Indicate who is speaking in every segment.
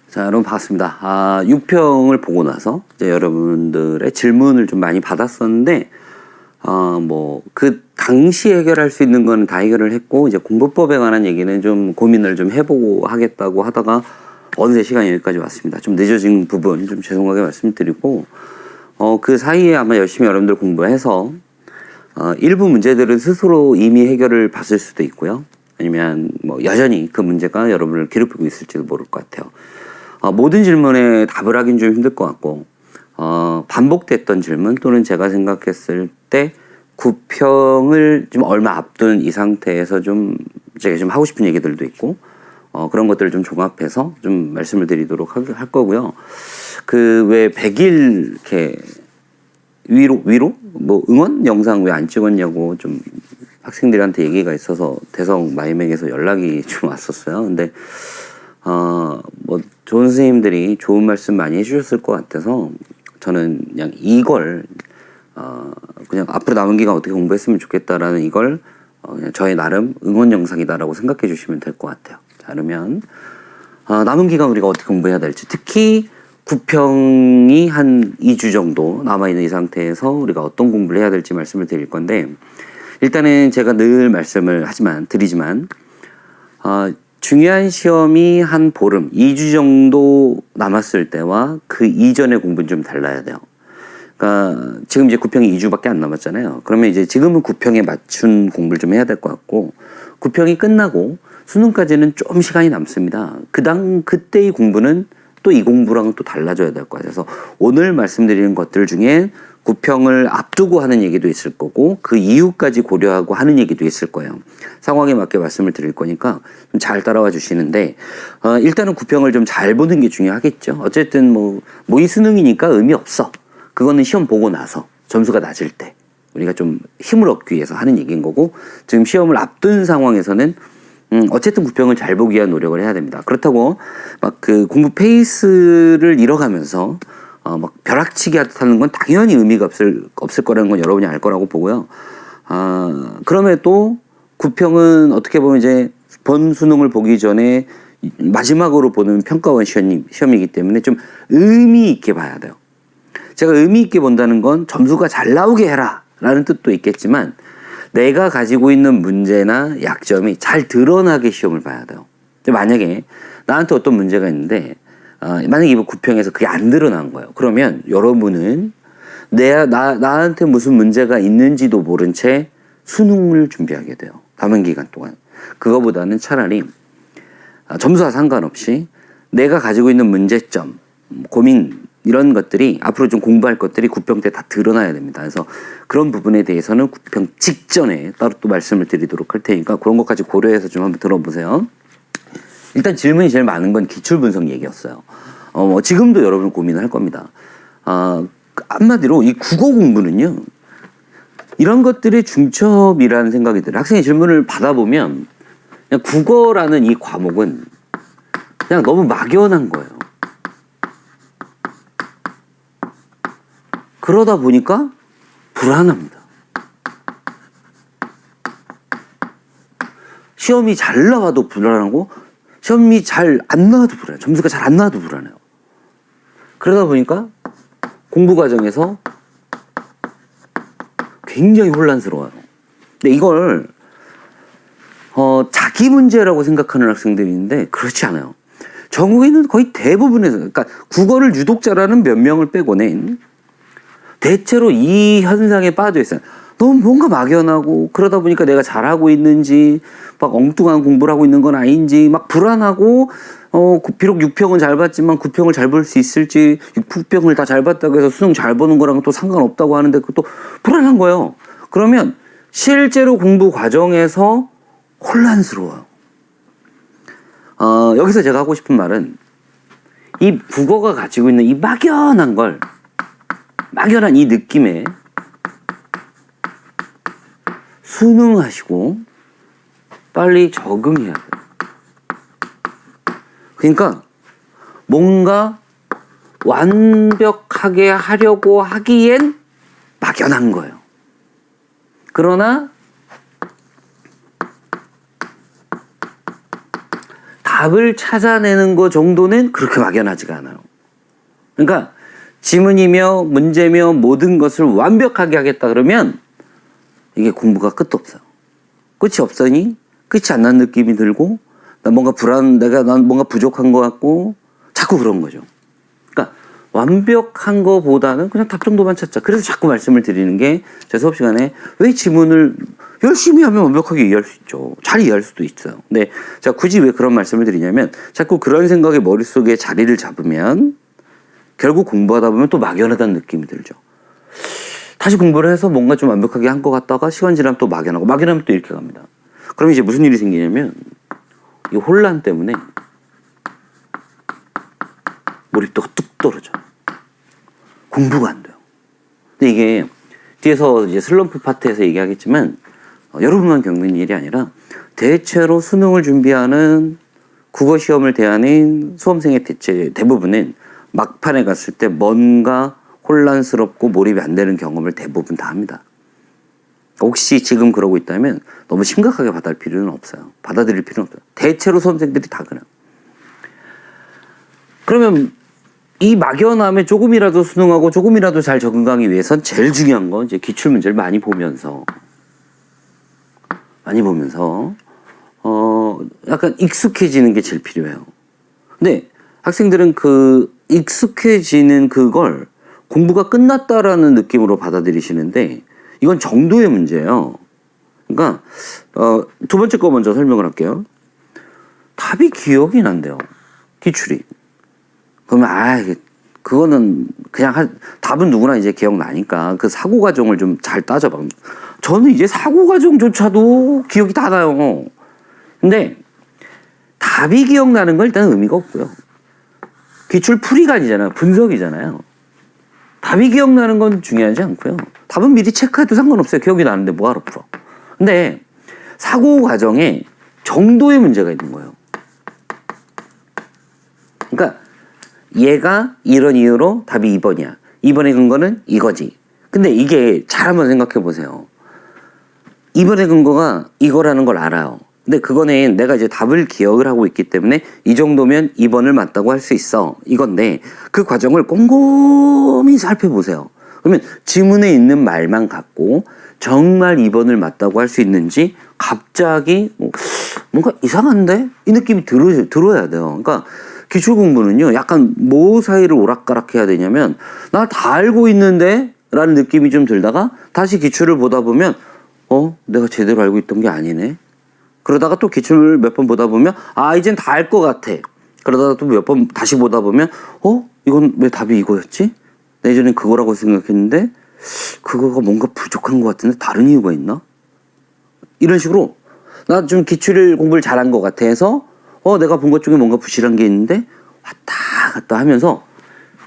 Speaker 1: 자, 여러분 반갑습니다. 6평을 보고 나서 이제 여러분들의 질문을 좀 많이 받았었는데, 그 당시 해결할 수 있는 거는 다 해결을 했고, 이제 공부법에 관한 얘기는 좀 고민을 좀 해보고 하겠다고 하다가 어느새 시간이 여기까지 왔습니다. 좀 늦어진 부분 좀 죄송하게 말씀드리고, 그 사이에 아마 열심히 여러분들 공부해서, 일부 문제들은 스스로 이미 해결을 봤을 수도 있고요. 아니면 여전히 그 문제가 여러분을 괴롭히고 있을지도 모를 것 같아요. 모든 질문에 답을 하긴 좀 힘들 것 같고, 반복됐던 질문 또는 제가 생각했을 때 9평을 좀 얼마 앞둔 이 상태에서 제가 좀 하고 싶은 얘기들도 있고, 그런 것들을 좀 종합해서 좀 말씀을 드리도록 할 거고요. 그 왜 100일 이렇게 위로? 응원 영상 왜 안 찍었냐고 좀 학생들한테 얘기가 있어서 대성 마이맥에서 연락이 좀 왔었어요. 근데, 좋은 선생님들이 좋은 말씀 많이 해주셨을 것 같아서 저는 그냥 이걸, 그냥 앞으로 남은 기간 어떻게 공부했으면 좋겠다라는 이걸, 그냥 저의 나름 응원 영상이다라고 생각해 주시면 될 것 같아요. 자, 그러면, 남은 기간 우리가 어떻게 공부해야 될지, 특히 9평이 한 2주 정도 남아있는 이 상태에서 우리가 어떤 공부를 해야 될지 말씀을 드릴 건데, 일단은 제가 늘 말씀을 드리지만, 중요한 시험이 한 보름, 2주 정도 남았을 때와 그 이전의 공부는 좀 달라야 돼요. 그러니까 지금 이제 9평이 2주밖에 안 남았잖아요. 그러면 이제 지금은 9평에 맞춘 공부를 좀 해야 될 것 같고, 9평이 끝나고 수능까지는 좀 시간이 남습니다. 그때의 공부는 또 이 공부랑은 또 달라져야 될 것 같아서 오늘 말씀드리는 것들 중에 9평을 앞두고 하는 얘기도 있을 거고 그 이후까지 고려하고 하는 얘기도 있을 거예요. 상황에 맞게 말씀을 드릴 거니까 좀 잘 따라와 주시는데, 일단은 9평을 좀 잘 보는 게 중요하겠죠. 어쨌든 모의 수능이니까 의미 없어. 그거는 시험 보고 나서 점수가 낮을 때 우리가 좀 힘을 얻기 위해서 하는 얘기인 거고, 지금 시험을 앞둔 상황에서는 어쨌든 9평을 잘 보기 위한 노력을 해야 됩니다. 그렇다고 막 그 공부 페이스를 잃어가면서 막 벼락치기 하는 건 당연히 의미가 없을 거라는 건 여러분이 알 거라고 보고요. 그럼에도 9평은 어떻게 보면 이제 본 수능을 보기 전에 마지막으로 보는 평가원 시험이기 때문에 좀 의미 있게 봐야 돼요. 제가 의미 있게 본다는 건 점수가 잘 나오게 해라 라는 뜻도 있겠지만, 내가 가지고 있는 문제나 약점이 잘 드러나게 시험을 봐야 돼요. 만약에 나한테 어떤 문제가 있는데, 만약에 이번 9평에서 그게 안 드러난 거예요. 그러면 여러분은 나한테 무슨 문제가 있는지도 모른 채 수능을 준비하게 돼요. 남은 기간 동안. 그거보다는 차라리 점수와 상관없이 내가 가지고 있는 문제점, 고민, 이런 것들이 앞으로 좀 공부할 것들이 9평 때 다 드러나야 됩니다. 그래서 그런 부분에 대해서는 9평 직전에 따로 또 말씀을 드리도록 할 테니까 그런 것까지 고려해서 좀 한번 들어보세요. 일단 질문이 제일 많은 건 기출분석 얘기였어요. 지금도 여러분 고민을 할 겁니다. 한마디로 이 국어 공부는요, 이런 것들의 중첩이라는 생각이 들어요. 학생의 질문을 받아보면 그냥 국어라는 이 과목은 그냥 너무 막연한 거예요. 그러다 보니까 불안합니다. 시험이 잘 나와도 불안하고 시험이 잘 안 나와도 불안해요. 점수가 잘 안 나와도 불안해요. 그러다 보니까 공부 과정에서 굉장히 혼란스러워요. 근데 이걸 자기 문제라고 생각하는 학생들이 있는데 그렇지 않아요. 전국에 있는 거의 대부분에서, 그러니까 국어를 유독 잘하는 몇 명을 빼고는 대체로 이 현상에 빠져 있어요. 너무 뭔가 막연하고, 그러다 보니까 내가 잘하고 있는지, 막 엉뚱한 공부를 하고 있는 건 아닌지, 막 불안하고, 비록 6평은 잘 봤지만 9평을 잘 볼 수 있을지, 6평을 다 잘 봤다고 해서 수능 잘 보는 거랑 또 상관없다고 하는데 그것도 불안한 거예요. 그러면 실제로 공부 과정에서 혼란스러워요. 여기서 제가 하고 싶은 말은, 이 국어가 가지고 있는 이 막연한 이 느낌에 순응하시고 빨리 적응해야 돼요. 그러니까 뭔가 완벽하게 하려고 하기엔 막연한 거예요. 그러나 답을 찾아내는 거 정도는 그렇게 막연하지가 않아요. 그러니까 지문이며 문제며 모든 것을 완벽하게 하겠다 그러면 이게 공부가 끝도 없어요. 끝이 없으니 끝이 안 난 느낌이 들고 난 뭔가 부족한 것 같고 자꾸 그런 거죠. 그러니까 완벽한 거보다는 그냥 답 정도만 찾자. 그래서 자꾸 말씀을 드리는 게 제 수업 시간에 왜 지문을 열심히 하면 완벽하게 이해할 수 있죠. 잘 이해할 수도 있어요. 근데 제가 굳이 왜 그런 말씀을 드리냐면 자꾸 그런 생각이 머릿속에 자리를 잡으면 결국 공부하다 보면 또 막연하다는 느낌이 들죠. 다시 공부를 해서 뭔가 좀 완벽하게 한 것 같다가 시간 지나면 또 막연하고 막연하면 또 이렇게 갑니다. 그럼 이제 무슨 일이 생기냐면 이 혼란 때문에 몰입도가 뚝 떨어져요. 공부가 안 돼요. 근데 이게 뒤에서 이제 슬럼프 파트에서 얘기하겠지만 여러분만 겪는 일이 아니라 대체로 수능을 준비하는 국어 시험을 대하는 수험생의 대부분은 막판에 갔을 때 뭔가 혼란스럽고 몰입이 안 되는 경험을 대부분 다 합니다. 혹시 지금 그러고 있다면 너무 심각하게 받아들일 필요는 없어요. 대체로 수험생들이 다 그래요. 그러면 이 막연함에 조금이라도 수능하고 조금이라도 잘 적응하기 위해선 제일 중요한 건 이제 기출문제를 많이 보면서 약간 익숙해지는 게 제일 필요해요. 근데 학생들은 그 익숙해지는 그걸 공부가 끝났다라는 느낌으로 받아들이시는데 이건 정도의 문제예요. 그러니까 두 번째 거 먼저 설명을 할게요. 답이 기억이 난대요. 기출이. 그러면 그거는 그냥 답은 누구나 이제 기억나니까 그 사고 과정을 좀 잘 따져봐. 저는 이제 사고 과정조차도 기억이 다 나요. 근데 답이 기억나는 건 일단 의미가 없고요. 기출 풀이가 아니잖아요. 분석이잖아요. 답이 기억나는 건 중요하지 않고요. 답은 미리 체크해도 상관없어요. 기억이 나는데 뭐하러 풀어. 근데 사고 과정에 정도의 문제가 있는 거예요. 그러니까 얘가 이런 이유로 답이 2번이야. 2번의 근거는 이거지. 근데 이게 잘 한번 생각해 보세요. 2번의 근거가 이거라는 걸 알아요. 근데 그거는 내가 이제 답을 기억을 하고 있기 때문에 이 정도면 2번을 맞다고 할 수 있어. 이건데 그 과정을 꼼꼼히 살펴보세요. 그러면 지문에 있는 말만 갖고 정말 2번을 맞다고 할 수 있는지 갑자기 뭔가 이상한데? 이 느낌이 들어야 돼요. 그러니까 기출 공부는요, 약간 뭐 사이를 오락가락 해야 되냐면, 나 다 알고 있는데? 라는 느낌이 좀 들다가, 다시 기출을 보다 보면, 내가 제대로 알고 있던 게 아니네? 그러다가 또 기출을 몇 번 보다 보면, 이젠 다 알 것 같아. 그러다가 또 몇 번 다시 보다 보면, 이건 왜 답이 이거였지? 나 예전엔 그거라고 생각했는데, 그거가 뭔가 부족한 것 같은데, 다른 이유가 있나? 이런 식으로, 나 좀 기출 공부를 잘한 것 같아 해서, 내가 본 것 중에 뭔가 부실한 게 있는데 왔다 갔다 하면서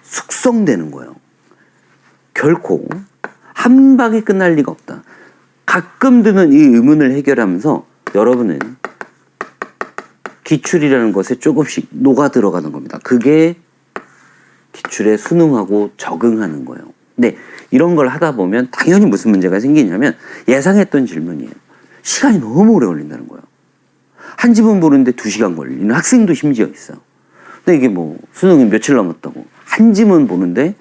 Speaker 1: 숙성되는 거예요. 결코 한 방에 끝날 리가 없다. 가끔 드는 이 의문을 해결하면서 여러분은 기출이라는 것에 조금씩 녹아 들어가는 겁니다. 그게 기출에 순응하고 적응하는 거예요. 근데 이런 걸 하다 보면 당연히 무슨 문제가 생기냐면 예상했던 질문이에요. 시간이 너무 오래 걸린다는 거예요. 한 지문 보는데 2시간 걸리는 학생도 심지어 있어요. 근데 이게 수능이 며칠 남았다고. 한 지문 보는데,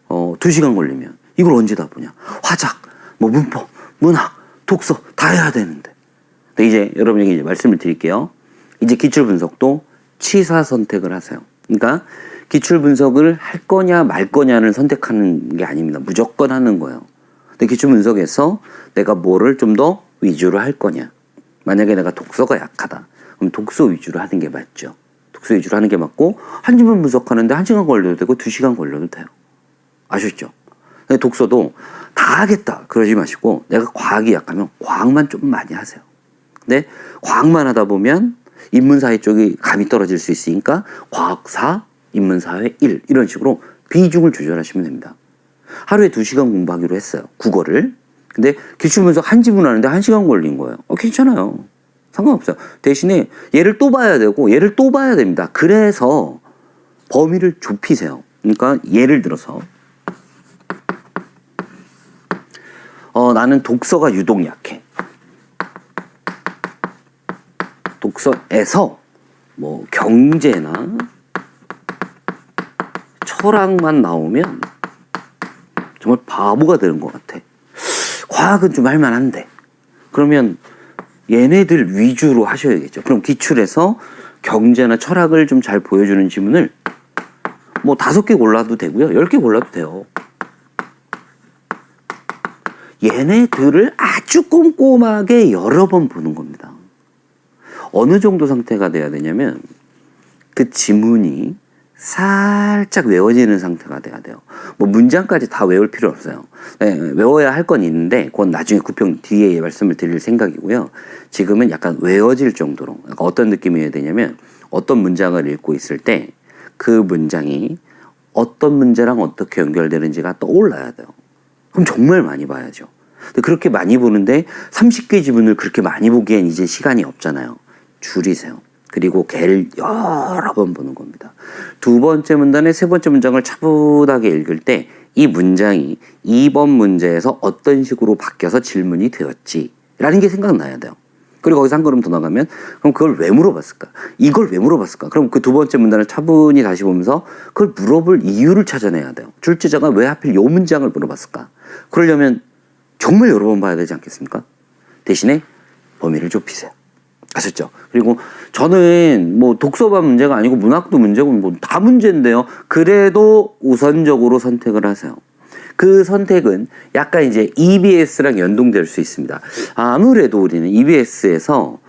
Speaker 1: 2시간 걸리면 이걸 언제 다 보냐. 화작, 문법, 문학, 독서 다 해야 되는데. 근데 이제 여러분에게 말씀을 드릴게요. 이제 기출 분석도 취사 선택을 하세요. 그러니까 기출 분석을 할 거냐 말 거냐를 선택하는 게 아닙니다. 무조건 하는 거예요. 근데 기출 분석에서 내가 뭐를 좀 더 위주로 할 거냐. 만약에 내가 독서가 약하다. 그럼 독서 위주로 하는 게 맞죠. 독서 위주로 하는 게 맞고 한 지문 분석하는데 1시간 걸려도 되고 2시간 걸려도 돼요. 아셨죠? 근데 독서도 다 하겠다 그러지 마시고 내가 과학이 약하면 과학만 좀 많이 하세요. 근데 과학만 하다 보면 인문사회 쪽이 감이 떨어질 수 있으니까 과학 4, 인문사회 1 이런 식으로 비중을 조절하시면 됩니다. 하루에 2시간 공부하기로 했어요. 국어를. 근데 기출분석 한 지문 하는데 1시간 걸린 거예요. 괜찮아요. 상관없어요. 대신에 얘를 또 봐야 되고 얘를 또 봐야 됩니다. 그래서 범위를 좁히세요. 그러니까 예를 들어서 나는 독서가 유독 약해. 독서에서 뭐 경제나 철학만 나오면 정말 바보가 되는 것 같아. 과학은 좀 할만한데. 그러면 얘네들 위주로 하셔야겠죠. 그럼 기출에서 경제나 철학을 좀 잘 보여주는 지문을 뭐 5개 골라도 되고요. 10개 골라도 돼요. 얘네들을 아주 꼼꼼하게 여러 번 보는 겁니다. 어느 정도 상태가 돼야 되냐면 그 지문이 살짝 외워지는 상태가 돼야 돼요. 뭐 문장까지 다 외울 필요 없어요. 네, 외워야 할 건 있는데 그건 나중에 구평 뒤에 말씀을 드릴 생각이고요. 지금은 약간 외워질 정도로 어떤 느낌이어야 되냐면 어떤 문장을 읽고 있을 때 그 문장이 어떤 문제랑 어떻게 연결되는지가 떠올라야 돼요. 그럼 정말 많이 봐야죠. 근데 그렇게 많이 보는데 30개 지문을 그렇게 많이 보기엔 이제 시간이 없잖아요. 줄이세요. 그리고 걔를 여러 번 보는 겁니다. 2번째 문단의 3번째 문장을 차분하게 읽을 때 이 문장이 2번 문제에서 어떤 식으로 바뀌어서 질문이 되었지 라는 게 생각나야 돼요. 그리고 거기서 한 걸음 더 나가면 그럼 그걸 왜 물어봤을까? 이걸 왜 물어봤을까? 그럼 그 2번째 문단을 차분히 다시 보면서 그걸 물어볼 이유를 찾아내야 돼요. 출제자가 왜 하필 이 문장을 물어봤을까? 그러려면 정말 여러 번 봐야 되지 않겠습니까? 대신에 범위를 좁히세요. 아셨죠? 그리고 저는 뭐 독서반 문제가 아니고 문학도 문제고 뭐 다 문제인데요. 그래도 우선적으로 선택을 하세요. 그 선택은 약간 이제 EBS랑 연동될 수 있습니다. 아무래도 우리는 EBS에서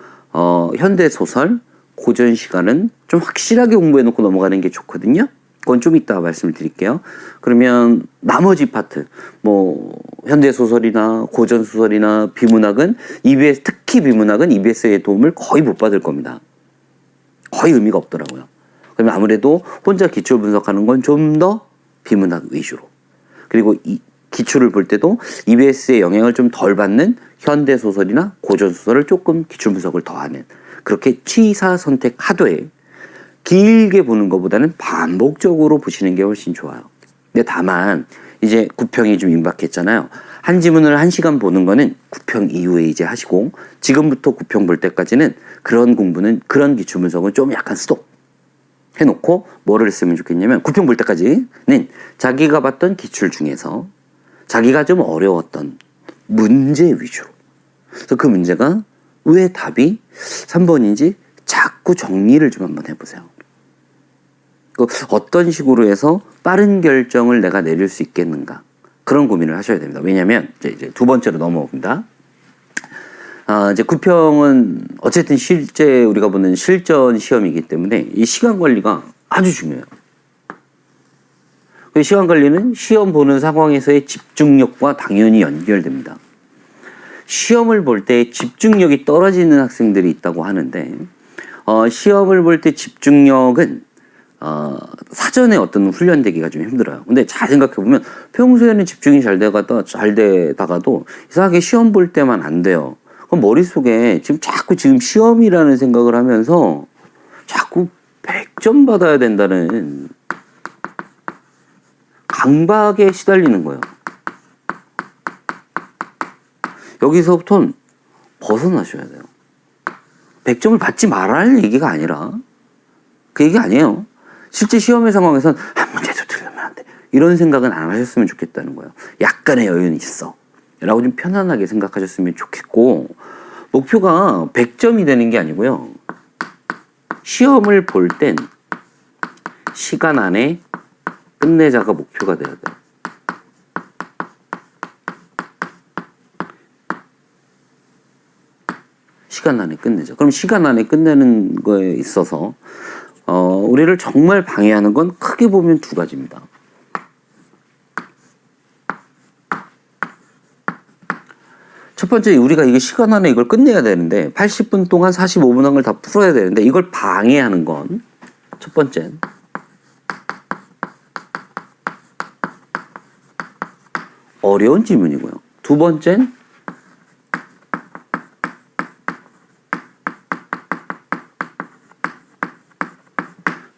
Speaker 1: 현대 소설, 고전 시간은 좀 확실하게 공부해 놓고 넘어가는 게 좋거든요. 그건 좀 이따 말씀을 드릴게요. 그러면 나머지 파트, 뭐 현대 소설이나 고전 소설이나 비문학은 EBS, 특히 비문학은 EBS의 도움을 거의 못 받을 겁니다. 거의 의미가 없더라고요. 그러면 아무래도 혼자 기출 분석하는 건 좀 더 비문학 위주로. 그리고 이 기출을 볼 때도 EBS의 영향을 좀 덜 받는 현대 소설이나 고전 소설을 조금 기출 분석을 더 하는, 그렇게 취사 선택하되 길게 보는 것보다는 반복적으로 보시는 게 훨씬 좋아요. 근데 다만 이제 구평이 좀 임박했잖아요. 한 지문을 1시간 보는 거는 구평 이후에 이제 하시고, 지금부터 구평 볼 때까지는 그런 공부는, 그런 기출 분석은 좀 약간 스톱 해놓고 뭐를 쓰면 좋겠냐면, 구평 볼 때까지는 자기가 봤던 기출 중에서 자기가 좀 어려웠던 문제 위주로, 그래서 그 문제가 왜 답이 3번인지 자꾸 정리를 좀 한번 해보세요. 어떤 식으로 해서 빠른 결정을 내가 내릴 수 있겠는가, 그런 고민을 하셔야 됩니다. 왜냐하면 이제 2번째로 넘어옵니다. 이제 구평은 어쨌든 실제 우리가 보는 실전 시험이기 때문에 이 시간 관리가 아주 중요해요. 그 시간 관리는 시험 보는 상황에서의 집중력과 당연히 연결됩니다. 시험을 볼 때 집중력이 떨어지는 학생들이 있다고 하는데, 시험을 볼 때 집중력은 사전에 어떤 훈련되기가 좀 힘들어요. 근데 잘 생각해보면 평소에는 집중이 잘 되다가도 이상하게 시험 볼 때만 안 돼요. 그럼 머릿속에 지금 시험이라는 생각을 하면서 자꾸 100점 받아야 된다는 강박에 시달리는 거예요. 여기서부터는 벗어나셔야 돼요. 100점을 받지 말아야 할 얘기가 아니라, 그 얘기 아니에요. 실제 시험의 상황에선 한 문제도 틀리면 안 돼, 이런 생각은 안 하셨으면 좋겠다는 거예요. 약간의 여유는 있어 라고 좀 편안하게 생각하셨으면 좋겠고, 목표가 100점이 되는 게 아니고요, 시험을 볼 땐 시간 안에 끝내자가 목표가 돼야 돼요. 시간 안에 끝내자. 그럼 시간 안에 끝내는 거에 있어서 우리를 정말 방해하는 건 크게 보면 2가지입니다. 첫 번째, 우리가 이게 시간 안에 이걸 끝내야 되는데 80분 동안 45분 한걸 다 풀어야 되는데 이걸 방해하는 건, 첫 번째, 어려운 질문이고요. 2번째는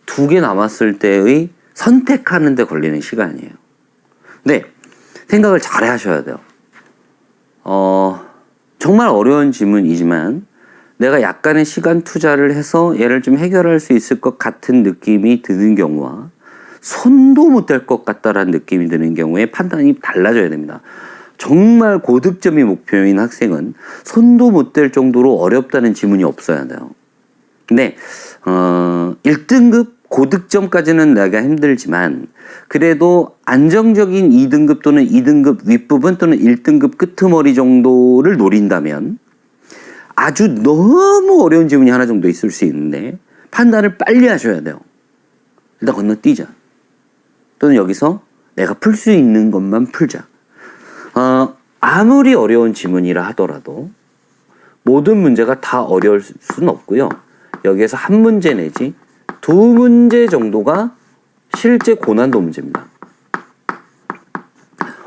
Speaker 1: 두 개 남았을 때의 선택하는 데 걸리는 시간이에요. 근데 생각을 잘 하셔야 돼요. 정말 어려운 질문이지만 내가 약간의 시간 투자를 해서 얘를 좀 해결할 수 있을 것 같은 느낌이 드는 경우와 손도 못 댈 것 같다라는 느낌이 드는 경우에 판단이 달라져야 됩니다. 정말 고득점이 목표인 학생은 손도 못 댈 정도로 어렵다는 지문이 없어야 돼요. 근데 1등급 고득점까지는 내가 힘들지만 그래도 안정적인 2등급 또는 2등급 윗부분 또는 1등급 끄트머리 정도를 노린다면 아주 너무 어려운 지문이 하나 정도 있을 수 있는데 판단을 빨리 하셔야 돼요. 일단 건너뛰자. 또는 여기서 내가 풀 수 있는 것만 풀자. 아무리 어려운 지문이라 하더라도 모든 문제가 다 어려울 수는 없고요. 여기에서 한 문제 내지 두 문제 정도가 실제 고난도 문제입니다.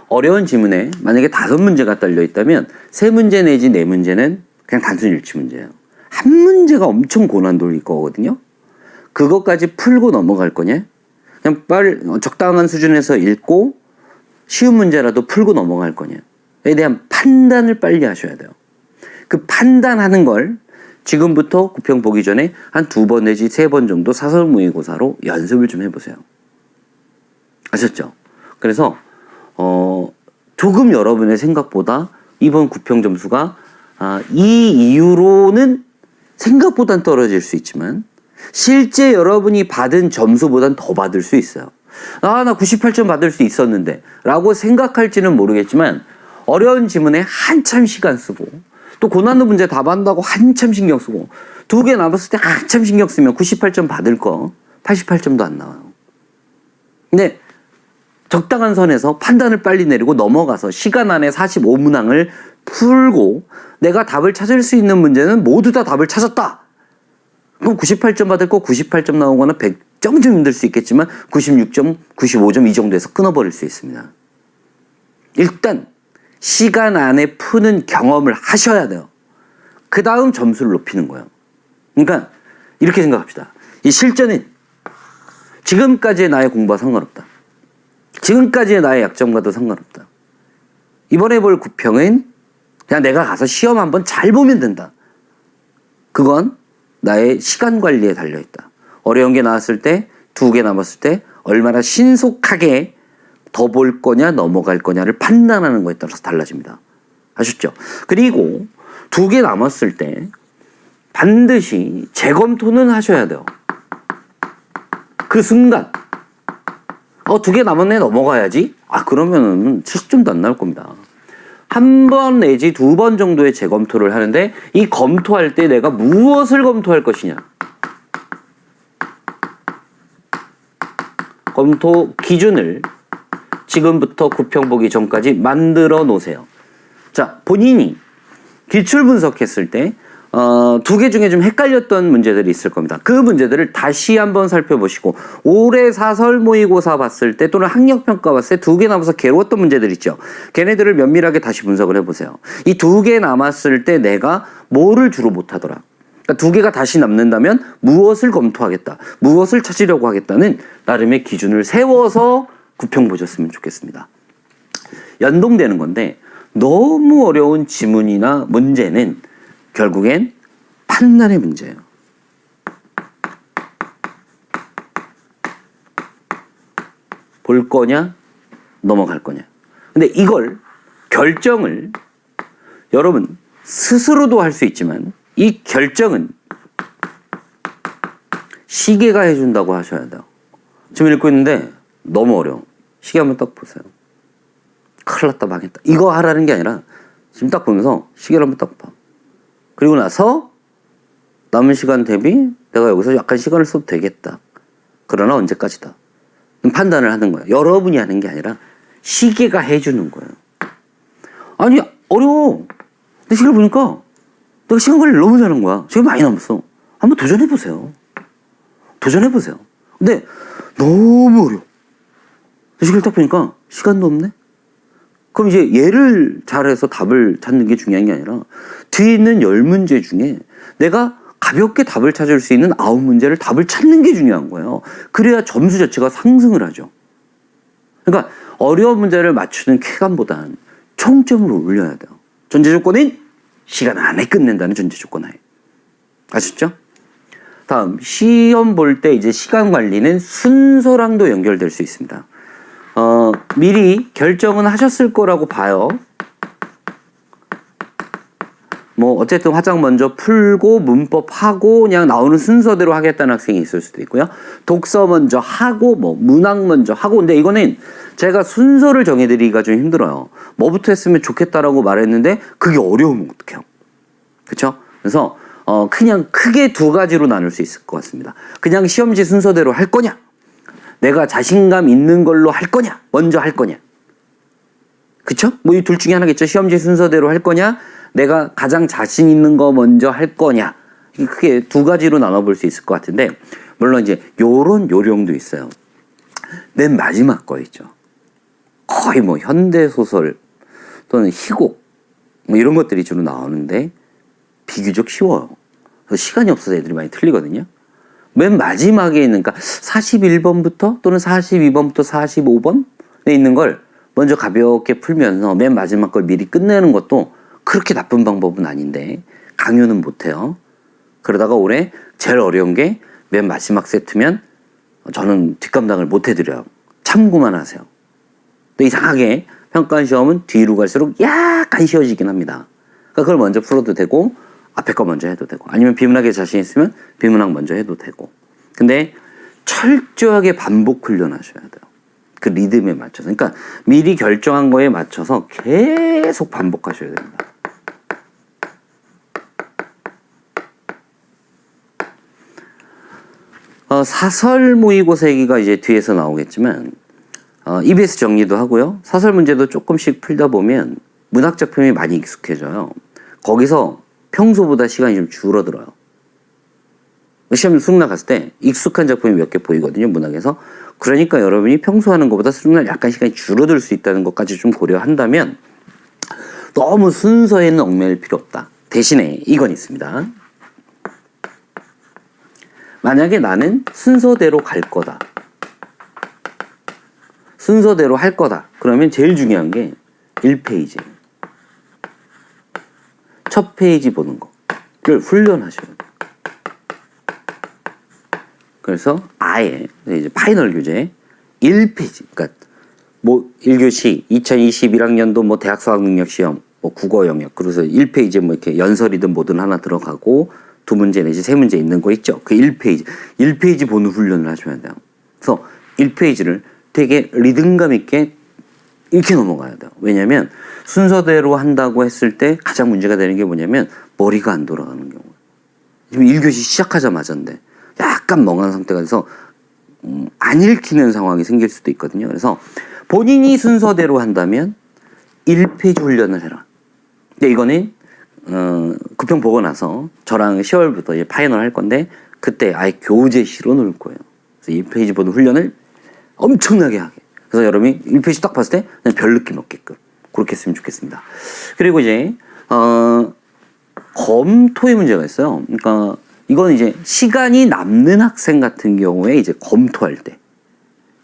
Speaker 1: 어려운 지문에 만약에 5문제가 딸려 있다면 3문제 내지 4문제는 그냥 단순 일치 문제예요. 한 문제가 엄청 고난도일 거거든요. 그것까지 풀고 넘어갈 거냐? 그냥 적당한 수준에서 읽고 쉬운 문제라도 풀고 넘어갈 거냐에 대한 판단을 빨리 하셔야 돼요. 그 판단하는 걸 지금부터 구평 보기 전에 한 2번 내지 3번 정도 사설 모의고사로 연습을 좀 해보세요. 아셨죠? 그래서 조금 여러분의 생각보다 이번 구평 점수가 이 이유로는 생각보단 떨어질 수 있지만 실제 여러분이 받은 점수보단 더 받을 수 있어요. 나 98점 받을 수 있었는데 라고 생각할지는 모르겠지만 어려운 지문에 한참 시간 쓰고 또 고난도 문제 답 한다고 한참 신경 쓰고 2개 남았을 때 한참 신경 쓰면 98점 받을 거 88점도 안 나와요. 근데 적당한 선에서 판단을 빨리 내리고 넘어가서 시간 안에 45문항을 풀고 내가 답을 찾을 수 있는 문제는 모두 다 답을 찾았다. 그럼 98점 받을 거 98점 나오거나 100점 좀 힘들 수 있겠지만 96점, 95점 이 정도에서 끊어버릴 수 있습니다. 일단 시간 안에 푸는 경험을 하셔야 돼요. 그 다음 점수를 높이는 거예요. 그러니까 이렇게 생각합시다. 이 실전은 지금까지의 나의 공부와 상관없다. 지금까지의 나의 약점과도 상관없다. 이번에 볼 구평은 그냥 내가 가서 시험 한번 잘 보면 된다. 그건 나의 시간 관리에 달려있다. 어려운 게 나왔을 때 2개 남았을 때 얼마나 신속하게 더 볼 거냐 넘어갈 거냐를 판단하는 거에 따라서 달라집니다. 아셨죠? 그리고 2개 남았을 때 반드시 재검토는 하셔야 돼요. 그 순간 2개 남았네 넘어가야지. 그러면은 70점도 안 나올 겁니다. 1번 내지 2번 정도의 재검토를 하는데 이 검토할 때 내가 무엇을 검토할 것이냐. 검토 기준을 지금부터 구평 보기 전까지 만들어 놓으세요. 자, 본인이 기출 분석했을 때 2개 중에 좀 헷갈렸던 문제들이 있을 겁니다. 그 문제들을 다시 한번 살펴보시고 올해 사설 모의고사 봤을 때 또는 학력평가 봤을 때 2개 남아서 괴로웠던 문제들 있죠. 걔네들을 면밀하게 다시 분석을 해보세요. 이 2개 남았을 때 내가 뭐를 주로 못하더라. 그러니까 2개가 다시 남는다면 무엇을 검토하겠다. 무엇을 찾으려고 하겠다는 나름의 기준을 세워서 구평 보셨으면 좋겠습니다. 연동되는 건데 너무 어려운 지문이나 문제는 결국엔 판단의 문제예요. 볼 거냐 넘어갈 거냐. 근데 이걸 결정을 여러분 스스로도 할 수 있지만 이 결정은 시계가 해준다고 하셔야 돼요. 지금 읽고 있는데 너무 어려워. 시계 한번 딱 보세요. 큰일 났다 망했다. 이거 하라는 게 아니라 지금 딱 보면서 시계를 한번 딱 봐. 그리고 나서 남은 시간 대비 내가 여기서 약간 시간을 써도 되겠다. 그러나 언제까지다. 판단을 하는 거예요. 여러분이 하는 게 아니라 시계가 해주는 거예요. 아니 어려워. 근데 시계를 보니까 내가 시간 관리를 너무 잘한 거야. 시간 많이 남았어. 한번 도전해보세요. 도전해보세요. 근데 너무 어려워. 시계를 딱 보니까 시간도 없네? 그럼 이제 얘를 잘해서 답을 찾는 게 중요한 게 아니라 뒤에 있는 10문제 중에 내가 가볍게 답을 찾을 수 있는 9문제를 답을 찾는 게 중요한 거예요. 그래야 점수 자체가 상승을 하죠. 그러니까 어려운 문제를 맞추는 쾌감보단 총점을 올려야 돼요. 전제 조건은 시간 안에 끝낸다는 전제 조건 하에. 아셨죠? 다음, 시험 볼 때 이제 시간 관리는 순서랑도 연결될 수 있습니다. 미리 결정은 하셨을 거라고 봐요. 뭐 어쨌든 화작 먼저 풀고 문법 하고 그냥 나오는 순서대로 하겠다는 학생이 있을 수도 있고요. 독서 먼저 하고 뭐 문학 먼저 하고. 근데 이거는 제가 순서를 정해드리기가 좀 힘들어요. 뭐부터 했으면 좋겠다라고 말했는데 그게 어려우면 어떡해요. 그쵸? 그래서 그냥 크게 두 가지로 나눌 수 있을 것 같습니다. 그냥 시험지 순서대로 할 거냐, 내가 자신감 있는 걸로 할 거냐, 먼저 할 거냐. 그쵸? 뭐 이 둘 중에 하나겠죠. 시험지 순서대로 할 거냐, 내가 가장 자신 있는 거 먼저 할 거냐. 크게 두 가지로 나눠볼 수 있을 것 같은데, 물론 이제 요런 요령도 있어요. 맨 마지막 거 있죠. 거의 뭐 현대소설 또는 희곡 뭐 이런 것들이 주로 나오는데 비교적 쉬워요. 그래서 시간이 없어서 애들이 많이 틀리거든요. 맨 마지막에 있는, 그러니까 41번부터 또는 42번부터 45번에 있는 걸 먼저 가볍게 풀면서 맨 마지막 걸 미리 끝내는 것도 그렇게 나쁜 방법은 아닌데 강요는 못해요. 그러다가 올해 제일 어려운 게 맨 마지막 세트면 저는 뒷감당을 못 해드려요. 참고만 하세요. 근데 이상하게 평가 시험은 뒤로 갈수록 약간 쉬워지긴 합니다. 그러니까 그걸 먼저 풀어도 되고 앞에 거 먼저 해도 되고, 아니면 비문학에 자신 있으면 비문학 먼저 해도 되고. 근데 철저하게 반복 훈련하셔야 돼요. 그 리듬에 맞춰서. 그러니까 미리 결정한 거에 맞춰서 계속 반복하셔야 됩니다. 사설 모의고사 얘기가 이제 뒤에서 나오겠지만 EBS 정리도 하고요. 사설 문제도 조금씩 풀다 보면 문학 작품이 많이 익숙해져요. 거기서 평소보다 시간이 좀 줄어들어요. 시험 수능 나갔을 때 익숙한 작품이 몇 개 보이거든요, 문학에서. 그러니까 여러분이 평소 하는 것보다 수능 날 약간 시간이 줄어들 수 있다는 것까지 좀 고려한다면 너무 순서에는 얽매일 필요 없다. 대신에 이건 있습니다. 만약에 나는 순서대로 갈 거다, 순서대로 할 거다, 그러면 제일 중요한 게 1페이지. 첫 페이지 보는 거를 훈련하셔야 돼요. 그래서 아예 이제 파이널 교재 1페이지, 그러니까 뭐 1교시 2021학년도 뭐 대학 수학 능력 시험 뭐 국어 영역, 그래서 1페이지에 뭐 이렇게 연설이든 뭐든 하나 들어가고 두 문제 내지 세 문제 있는 거 있죠. 그 1페이지 보는 훈련을 하셔야 돼요. 그래서 1페이지를 되게 리듬감 있게 이렇게 넘어가야 돼요. 왜냐면 순서대로 한다고 했을 때 가장 문제가 되는 게 뭐냐면 머리가 안 돌아가는 경우예요. 지금 1교시 시작하자마자인데 약간 멍한 상태가 돼서 안 읽히는 상황이 생길 수도 있거든요. 그래서 본인이 순서대로 한다면 1페이지 훈련을 해라. 근데 이거는 구평 보고 나서 저랑 10월부터 이제 파이널 할 건데 그때 아예 교재시로 놓을 거예요. 그래서 1페이지 보는 훈련을 엄청나게 하게. 그래서 여러분이 1페이지 딱 봤을 때 그냥 별 느낌 없게끔 그렇게 했으면 좋겠습니다. 그리고 이제 검토의 문제가 있어요. 그러니까 이건 이제 시간이 남는 학생 같은 경우에 이제 검토할 때,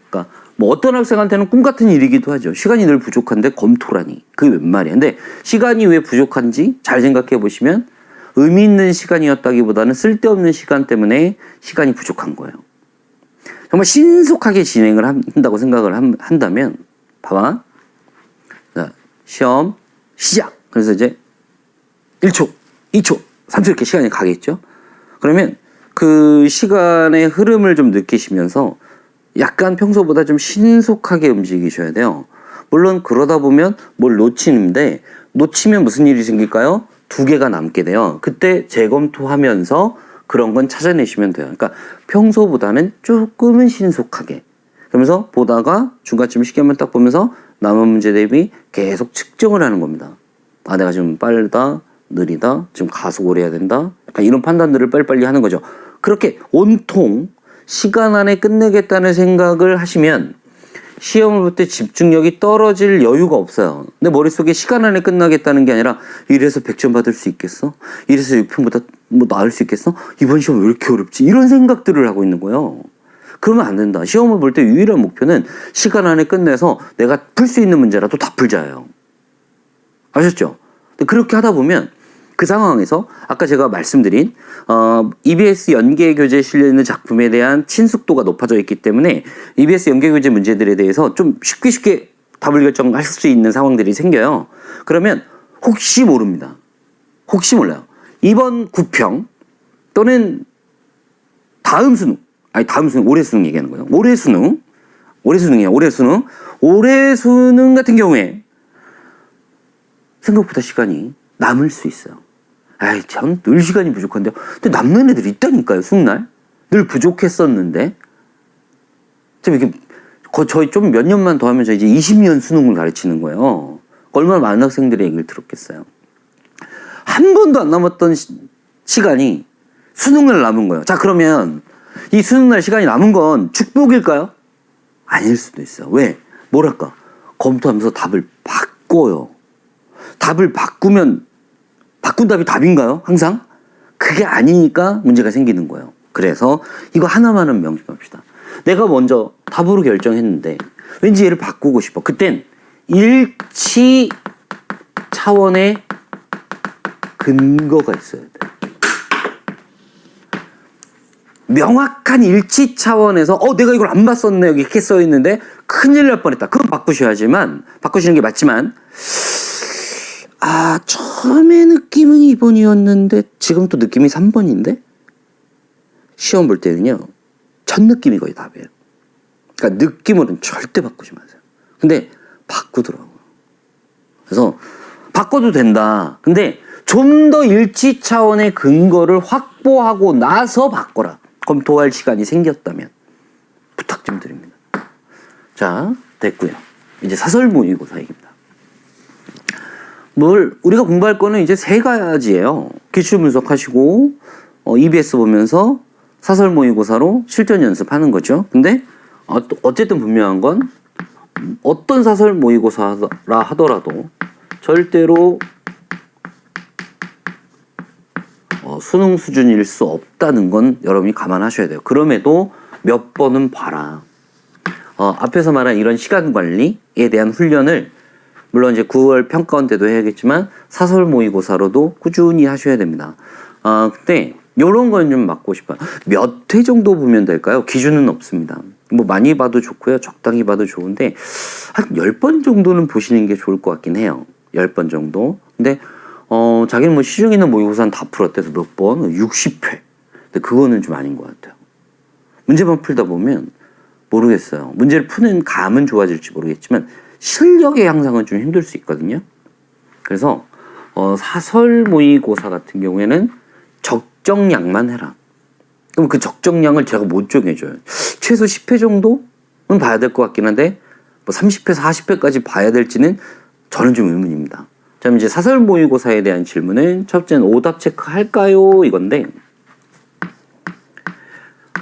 Speaker 1: 그러니까 뭐 어떤 학생한테는 꿈 같은 일이기도 하죠. 시간이 늘 부족한데 검토라니 그게 웬 말이야. 근데 시간이 왜 부족한지 잘 생각해 보시면 의미 있는 시간이었다기보다는 쓸데없는 시간 때문에 시간이 부족한 거예요. 정말 신속하게 진행을 한다고 생각을 한다면 봐봐. 자, 시험 시작. 그래서 이제 1초, 2초, 3초 이렇게 시간이 가겠죠. 그러면 그 시간의 흐름을 좀 느끼시면서 약간 평소보다 좀 신속하게 움직이셔야 돼요. 물론 그러다 보면 뭘 놓치는데, 놓치면 무슨 일이 생길까요? 2개가 남게 돼요. 그때 재검토하면서 그런 건 찾아내시면 돼요. 그러니까 평소보다는 조금은 신속하게. 그러면서 보다가 중간쯤 시계만 딱 보면서 남은 문제 대비 계속 측정을 하는 겁니다. 아, 내가 지금 빠르다, 느리다, 지금 가속을 해야 된다. 약간 이런 판단들을 빨리빨리 하는 거죠. 그렇게 온통 시간 안에 끝내겠다는 생각을 하시면 시험을 볼 때 집중력이 떨어질 여유가 없어요. 내 머릿속에 시간 안에 끝나겠다는 게 아니라 이래서 100점 받을 수 있겠어? 이래서 6평보다 뭐 나을 수 있겠어? 이번 시험 왜 이렇게 어렵지? 이런 생각들을 하고 있는 거예요. 그러면 안 된다. 시험을 볼 때 유일한 목표는 시간 안에 끝내서 내가 풀 수 있는 문제라도 다 풀자예요. 아셨죠? 근데 그렇게 하다 보면 그 상황에서 아까 제가 말씀드린 EBS 연계교재 실려있는 작품에 대한 친숙도가 높아져 있기 때문에 EBS 연계교재 문제들에 대해서 좀 쉽게 답을 결정할 수 있는 상황들이 생겨요. 그러면 혹시 모릅니다. 혹시 몰라요. 이번 구평 또는 다음 수능, 올해 수능 얘기하는 거예요. 올해 수능이에요. 올해 수능 같은 경우에 생각보다 시간이 남을 수 있어요. 아이, 참, 늘 시간이 부족한데요. 근데 남는 애들이 있다니까요, 수능날. 늘 부족했었는데. 좀 이렇게, 저희 좀 몇 년만 더 하면서 이제 20년 수능을 가르치는 거예요. 얼마나 많은 학생들의 얘기를 들었겠어요. 한 번도 안 남았던 시간이 수능날 남은 거예요. 자, 그러면 이 수능날 시간이 남은 건 축복일까요? 아닐 수도 있어요. 왜? 뭐랄까? 검토하면서 답을 바꿔요. 답을 바꾸면 바꾼 답이 답인가요? 항상? 그게 아니니까 문제가 생기는 거예요. 그래서 이거 하나만은 명심합시다. 내가 먼저 답으로 결정했는데 왠지 얘를 바꾸고 싶어. 그땐 일치 차원의 근거가 있어야 돼. 명확한 일치 차원에서 내가 이걸 안 봤었네 여기 이렇게 써있는데 큰일 날 뻔했다. 그럼 바꾸시는 게 맞지만 처음에 느낌은 2번이었는데 지금 또 느낌이 3번인데 시험 볼 때는요 첫 느낌이 거의 답이에요. 그러니까 느낌으로는 절대 바꾸지 마세요. 근데 바꾸더라고요. 그래서 바꿔도 된다. 근데 좀 더 일치 차원의 근거를 확보하고 나서 바꿔라. 검토할 시간이 생겼다면 부탁 좀 드립니다. 자, 됐고요. 이제 사설 모의고사 얘기입니다. 우리가 공부할 거는 이제 세 가지예요. 기출 분석하시고 EBS 보면서 사설 모의고사로 실전 연습하는 거죠. 근데 어쨌든 분명한 건 어떤 사설 모의고사라 하더라도 절대로 수능 수준일 수 없다는 건 여러분이 감안하셔야 돼요. 그럼에도 몇 번은 봐라. 앞에서 말한 이런 시간 관리에 대한 훈련을 물론 이제 9월 평가원 때도 해야겠지만 사설 모의고사로도 꾸준히 하셔야 됩니다. 근데 요런 건 좀 맞고 싶어요. 몇 회 정도 보면 될까요? 기준은 없습니다. 뭐 많이 봐도 좋고요. 적당히 봐도 좋은데 한 10번 정도는 보시는 게 좋을 것 같긴 해요. 10번 정도. 근데 자기는 뭐 시중 있는 모의고사는 다 풀었대서 몇 번? 60회. 근데 그거는 좀 아닌 것 같아요. 문제만 풀다 보면 모르겠어요. 문제를 푸는 감은 좋아질지 모르겠지만 실력의 향상은 좀 힘들 수 있거든요. 그래서 사설 모의고사 같은 경우에는 적정량만 해라. 그럼 그 적정량을 제가 못 정해줘요. 최소 10회 정도는 봐야 될 것 같긴 한데 뭐 30회, 40회까지 봐야 될지는 저는 좀 의문입니다. 자, 이제 사설 모의고사에 대한 질문은 첫째는 오답 체크 할까요? 이건데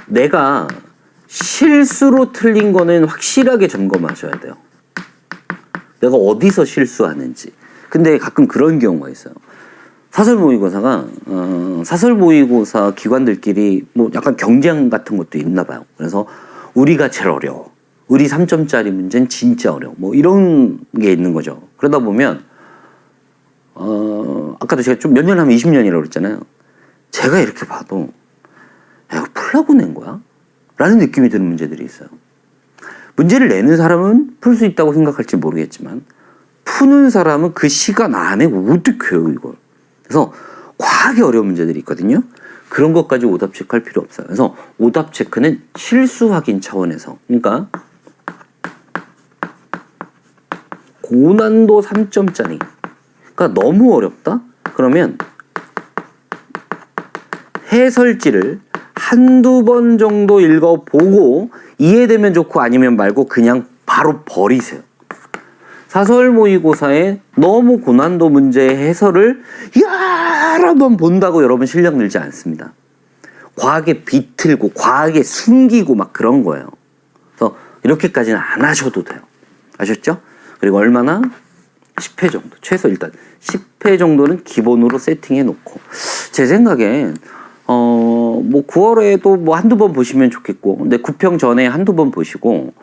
Speaker 1: 내가 실수로 틀린 거는 확실하게 점검하셔야 돼요. 내가 어디서 실수하는지. 근데 가끔 그런 경우가 있어요. 사설 모의고사 기관들끼리 뭐 약간 경쟁 같은 것도 있나 봐요. 그래서 우리가 제일 어려워. 우리 3점짜리 문제는 진짜 어려워. 뭐 이런 게 있는 거죠. 그러다 보면 아까도 제가 좀 몇 년 하면 20년이라고 그랬잖아요. 제가 이렇게 봐도 야, 이거 풀라고 낸 거야? 라는 느낌이 드는 문제들이 있어요. 문제를 내는 사람은 풀 수 있다고 생각할지 모르겠지만 푸는 사람은 그 시간 안에 어떻게 해요 이걸. 그래서 과하게 어려운 문제들이 있거든요. 그런 것까지 오답 체크할 필요 없어요. 그래서 오답 체크는 실수 확인 차원에서, 그러니까 고난도 3점짜리 그러니까 너무 어렵다? 그러면 해설지를 한두 번 정도 읽어보고 이해되면 좋고 아니면 말고 그냥 바로 버리세요. 사설 모의고사에 너무 고난도 문제의 해설을 여러 번 본다고 여러분 실력 늘지 않습니다. 과하게 비틀고 과하게 숨기고 막 그런 거예요. 그래서 이렇게까지는 안 하셔도 돼요. 아셨죠? 그리고 얼마나? 10회 정도. 최소 일단 10회 정도는 기본으로 세팅해 놓고. 제 생각엔 뭐 9월에도 뭐 한두 번 보시면 좋겠고, 근데 구평 전에 한두 번 보시고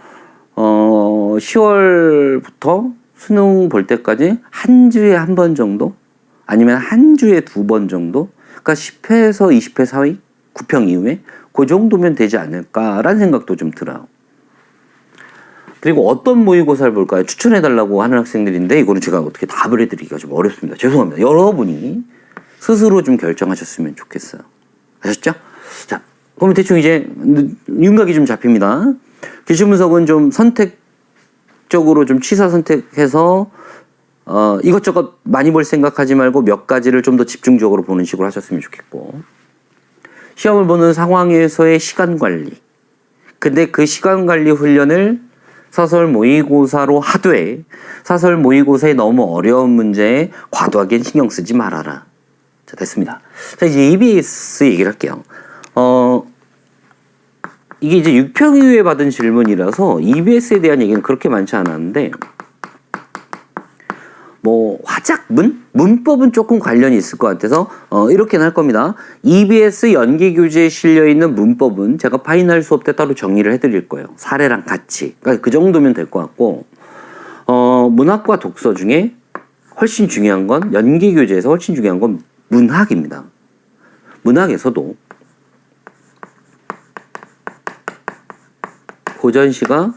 Speaker 1: 10월부터 수능 볼 때까지 한 주에 한 번 정도 아니면 한 주에 2번 정도? 그러니까 10회에서 20회 사이? 9평 이후에? 그 정도면 되지 않을까라는 생각도 좀 들어요. 그리고 어떤 모의고사를 볼까요? 추천해달라고 하는 학생들인데 이거는 제가 어떻게 답을 해드리기가 좀 어렵습니다. 죄송합니다. 여러분이 스스로 좀 결정하셨으면 좋겠어요. 아셨죠? 자, 그럼 대충 이제 윤곽이 좀 잡힙니다. 기출 분석은 좀 선택적으로 좀 취사 선택해서 이것저것 많이 볼 생각하지 말고 몇 가지를 좀 더 집중적으로 보는 식으로 하셨으면 좋겠고, 시험을 보는 상황에서의 시간 관리. 근데 그 시간 관리 훈련을 사설 모의고사로 하되 사설 모의고사에 너무 어려운 문제에 과도하게 신경 쓰지 말아라. 자, 됐습니다. 자, 이제 EBS 얘기를 할게요. 이게 이제 6평 이후에 받은 질문이라서 EBS에 대한 얘기는 그렇게 많지 않았는데, 뭐 화작문? 문법은 조금 관련이 있을 것 같아서 이렇게는 할 겁니다. EBS 연기교재에 실려있는 문법은 제가 파이널 수업 때 따로 정리를 해드릴 거예요. 사례랑 같이. 그러니까 그 정도면 될 것 같고, 문학과 독서 중에 훨씬 중요한 건, 연기교재에서 훨씬 중요한 건 문학입니다. 문학에서도 고전시가,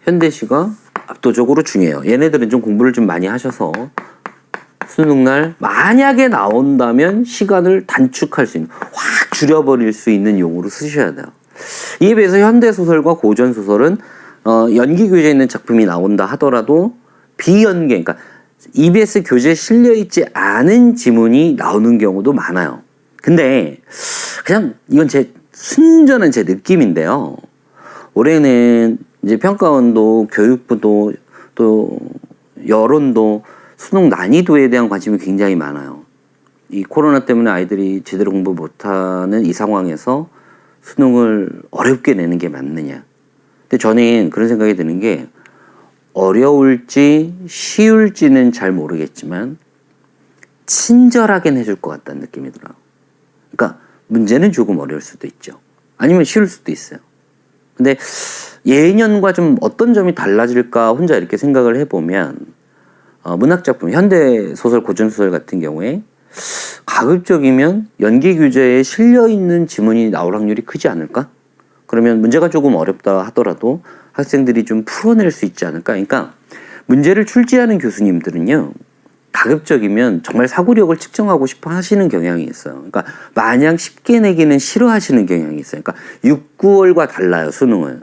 Speaker 1: 현대시가 압도적으로 중요해요. 얘네들은 좀 공부를 좀 많이 하셔서 수능날 만약에 나온다면 시간을 단축할 수 있는, 확 줄여버릴 수 있는 용어로 쓰셔야 돼요. 이에 비해서 현대소설과 고전소설은 연기교재에 있는 작품이 나온다 하더라도 비연계, 그러니까 EBS 교재에 실려있지 않은 지문이 나오는 경우도 많아요. 근데 그냥 이건 순전한 제 느낌인데요. 올해는 이제 평가원도 교육부도 또 여론도 수능 난이도에 대한 관심이 굉장히 많아요. 이 코로나 때문에 아이들이 제대로 공부 못하는 이 상황에서 수능을 어렵게 내는 게 맞느냐. 근데 저는 그런 생각이 드는 게, 어려울지 쉬울지는 잘 모르겠지만 친절하게 해줄 것 같다는 느낌이 들어요. 그러니까 문제는 조금 어려울 수도 있죠. 아니면 쉬울 수도 있어요. 근데 예년과 좀 어떤 점이 달라질까 혼자 이렇게 생각을 해보면, 문학작품, 현대소설, 고전소설 같은 경우에 가급적이면 연기교재에 실려있는 지문이 나올 확률이 크지 않을까? 그러면 문제가 조금 어렵다 하더라도 학생들이 좀 풀어낼 수 있지 않을까? 그러니까 문제를 출제하는 교수님들은요, 가급적이면 정말 사고력을 측정하고 싶어 하시는 경향이 있어요. 그러니까 마냥 쉽게 내기는 싫어하시는 경향이 있어요. 그러니까 6, 9월과 달라요, 수능은.